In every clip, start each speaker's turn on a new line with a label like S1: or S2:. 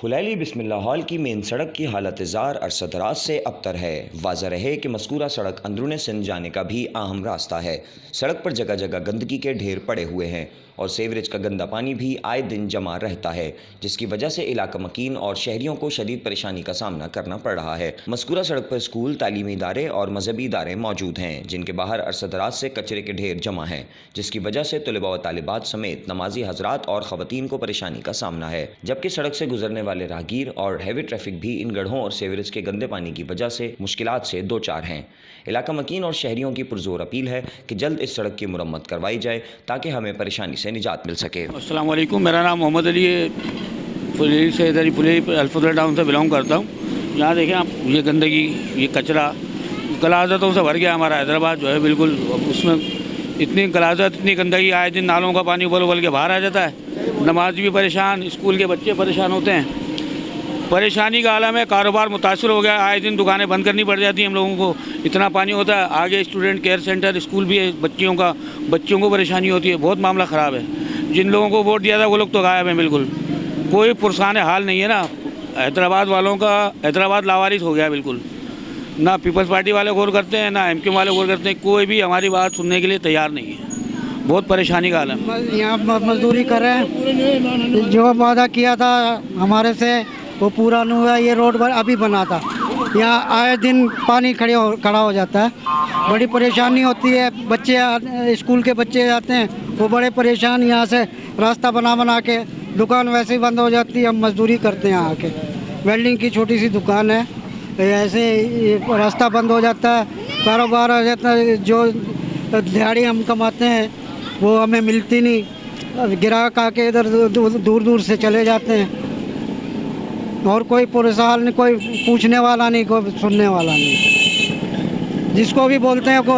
S1: फुलैली बिस्मिल्लाह hall की main सड़क की हालत ज़ार अरसदराज से अबतर है। वाज़ह रहे कि मज़कूरा सड़क अंदरूने सिंध जाने का भी अहम रास्ता है। सड़क पर जगह जगह गंदगी के ढेर पड़े हुए हैं और सीवरेज का गंदा पानी भी आए दिन जमा रहता है, जिसकी वजह से इलाका मकीन और शहरियों को शदीद परेशानी का सामना करना पड़ रहा है। मज़कूरा सड़क पर स्कूल, तालीमी इदारे और मजहबी इदारे मौजूद हैं, जिनके बाहर अरसदराज से कचरे के ढेर जमा हैं, जिसकी वजह से तलबा व तालिबात समेत नमाजी हजरात और ख़वातीन को परेशानी का सामना है। जबकि सड़क से गुजरने वाले राहगीर और हैवी ट्रैफिक भी इन गड्ढों और सीवरेज के गंदे पानी की वजह से मुश्किलात से दो चार हैं। इलाका मकीन और शहरियों की पुरजोर अपील है कि जल्द इस सड़क की मुरम्मत करवाई जाए ताकि हमें परेशानी से निजात मिल सके।
S2: अस्सलाम वालेकुम, मेरा नाम मोहम्मद अली है। फुलैली से इधर ही फुलैली अल्फदल टाउन से बिलोंग करता हूँ। यहाँ देखें आप, ये गंदगी, ये कचरा गलाजतों से भर गया हमारा हैदराबाद जो है, बिल्कुल उसमें इतनी गलाजत, इतनी गंदगी, आए दिन नालों का पानी उबल उबल के बाहर आ जाता है। नमाज भी परेशान, स्कूल के बच्चे परेशान होते हैं। परेशानी का आलम है, कारोबार मुतासर हो गया, आए दिन दुकानें बंद करनी पड़ जाती हैं हम लोगों को, इतना पानी होता है। आगे स्टूडेंट केयर सेंटर स्कूल भी है, बच्चों को परेशानी होती है, बहुत मामला ख़राब है। जिन लोगों को वोट दिया था वो लोग तो गायब हैं, बिल्कुल कोई पुरसान हाल नहीं है ना। हैदराबाद वालों का, हैदराबाद लावारिस हो गया बिल्कुल, ना पीपल्स पार्टी वाले गौर करते हैं, ना एमक्यू वाले गौर करते हैं, कोई भी हमारी बात सुनने के लिए तैयार नहीं है। बहुत परेशानी का आलम।
S3: यहाँ मजदूरी कर रहे हैं, जो वादा किया था हमारे से वो पूरा नहीं हुआ। ये रोड अभी बना था, यहाँ आए दिन पानी खड़ा हो जाता है, बड़ी परेशानी होती है। बच्चे स्कूल के बच्चे आते हैं वो बड़े परेशान, यहाँ से रास्ता बना के दुकान वैसे ही बंद हो जाती है। हम मजदूरी करते हैं, आके वेल्डिंग की छोटी सी दुकान है, ऐसे रास्ता बंद हो जाता है, कारोबार हो जाता है। जो दिहाड़ी हम कमाते हैं वो हमें मिलती नहीं, गिराहक आके इधर दूर दूर से चले जाते हैं और कोई पुरसाल नहीं, कोई पूछने वाला नहीं, कोई सुनने वाला नहीं। जिसको भी बोलते हैं को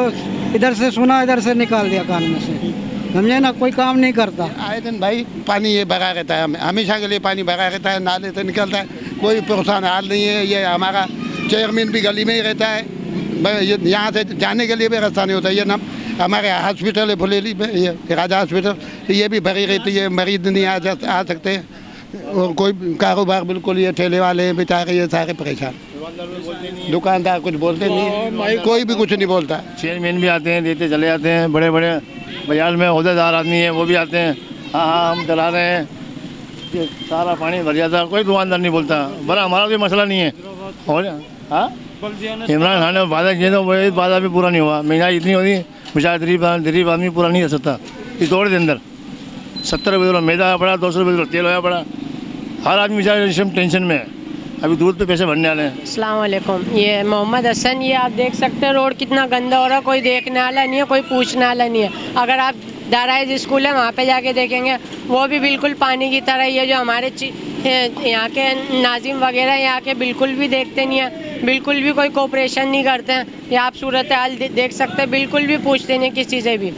S3: इधर से सुना, इधर से निकाल दिया कान में से, समझे ना, कोई काम नहीं करता।
S4: आए दिन भाई पानी ये भरा रहता है, हमेशा के लिए पानी भरा रहता है, नाले से निकलता है, कोई पुरसान हाल नहीं है। ये हमारा चेयरमैन भी गली में ही रहता है, यहाँ से जाने के लिए भी रास्ता नहीं होता। ये ना हमारे हॉस्पिटल है फुलैली में, ये राजा हॉस्पिटल, ये भी भरी रहती है, मरीज नहीं आ सकते हैं। और कोई कारोबार बिल्कुल, ये ठेले वाले हैं बेचारे, ये सारे परेशान। दुकानदार कुछ बोलते नहीं, कोई भी कुछ नहीं बोलता।
S5: चेयरमैन भी आते हैं, देते चले जाते हैं, बड़े बड़े बाजार में ओहदेदार आदमी हैं वो भी आते हैं, हाँ हम चला रहे हैं, ये सारा पानी भर जाता है, कोई दुकानदार नहीं बोलता। बड़ा हमारा कोई मसला नहीं है। और हाँ, इमरान खान ने वादा किए तो वही वादा भी पूरा नहीं हुआ। महंगाई इतनी होती, बेचारा गरीब आदमी पूरा नहीं कर सकता। इस दौड़ के अंदर 70 रुपये मैदा पड़ा, 200 रुपये तेल होया पड़ा, हर आदमी बेचारा टेंशन में है। अभी दूध पे पैसे भरने वाले हैं।
S6: अस्सलाम वालेकुम, ये मोहम्मद हसन। ये आप देख सकते हैं रोड कितना गंदा हो रहा है, कोई देखने वाला नहीं है, कोई पूछने वाला नहीं है। अगर आप दाराइज स्कूल है वहाँ पे जाके देखेंगे वो भी बिल्कुल पानी की तरह ही है। जो हमारे यहाँ के नाजिम वगैरह यहाँ के बिल्कुल भी देखते नहीं है, बिल्कुल भी कोई कोऑपरेशन नहीं करते हैं। ये आप सूरत हाल देख सकते हैं, बिल्कुल भी पूछते नहीं किसी से भी।